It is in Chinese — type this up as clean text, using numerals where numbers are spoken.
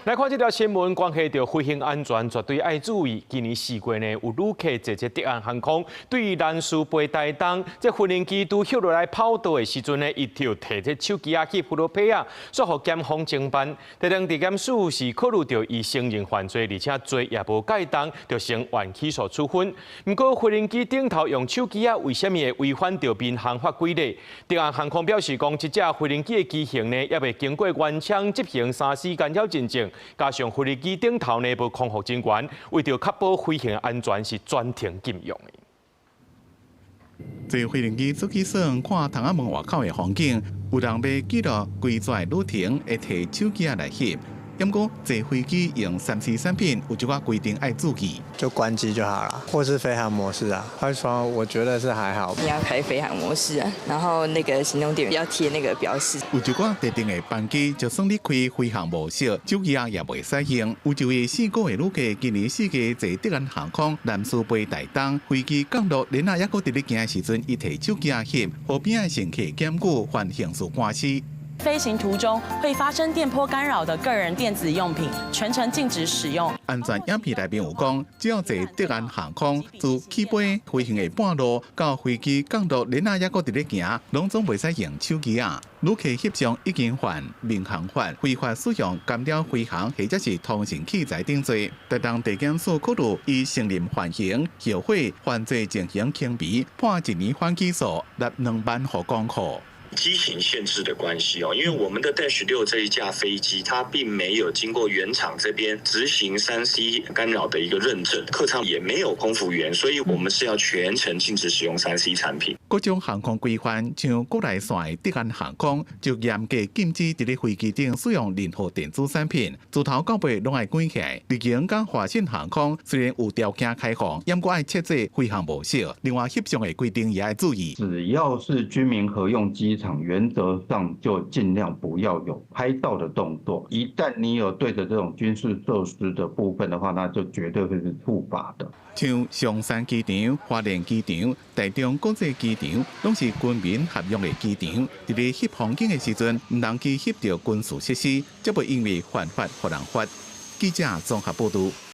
來看這條新聞，關係到飛行安全絕對愛注意。今年4月呢，有旅客坐這德安航空對於蘭嶼飛台東，這無人機拄飄落來跑道的時陣呢，伊就摕這手機去呼嚕皮啊，說互檢方偵辦。地方地檢署是考慮到伊承認犯罪，而且罪也無改動，就成原起訴處分。不過無人機頂頭用手機啊，為什麼會違反到民航法規呢？德安航空表示講，這隻無人機的機型呢，也未經過原廠執行3C干擾認證。加上飛機頂頭內部空服人員，為着確保飛行安全，是專程禁用的。坐飛行機出去耍，看窗仔門外口的風景，有人要記錄規載旅程，會摕手機來翕。不過坐飛機用3C 產品，有一寡規定愛注意，就關機就好了，或是飛行模式啊。開窗我覺得是還好。你要開飛行模式啊，然後那個行動電源要貼那個標示。有一寡特定的班機，就算你開飛行模式，手機也袂使用。有一位4個月旅客，今年4月坐德安航空蘭嶼飛台東，飛機降落連也閣佇咧行的時陣，伊摕手機翕，後邊的乘客檢舉犯刑事官司。飛行途中會發生電波干擾的個人電子用品，全程禁止使用。安全影片內面有講，只要坐德安航空自起飛飛行的半路到飛機降落，連也閣佇咧行，攏總袂使用手機啊。旅客翕相已經犯民航法，非法使用干擾飛行或者是通信器材等罪。台東地檢署考慮伊承認犯行，後悔犯罪情形輕微，判1年緩起訴，納2萬予公庫。機型限制的關係哦，因為我們的 -6這一架飛機，它並沒有經過原廠這邊執行3C 干擾的一個認證，客艙也沒有空服員，所以我們是要全程禁止使用3C 產品。各種航空規範，像國內線的德安航空，就嚴格禁止佇咧飛機頂使用任何電子產品，自頭到尾攏愛關起來。日經甲華信航空雖然有條件開放，也不愛設置飛行模式，另外翕相的規定也要注意。只要是軍民合用機場，原則上就盡量不要有拍照的動作。一旦你有對着這種軍事設施的部分的話，那就絕對會是觸法的。像松山機場、花蓮機場、台中國際機場，攏是軍民合用的機場。佇咧翕風景的時陣，唔能去翕到軍事設施，則會因為犯法互人罰。記者綜合報道。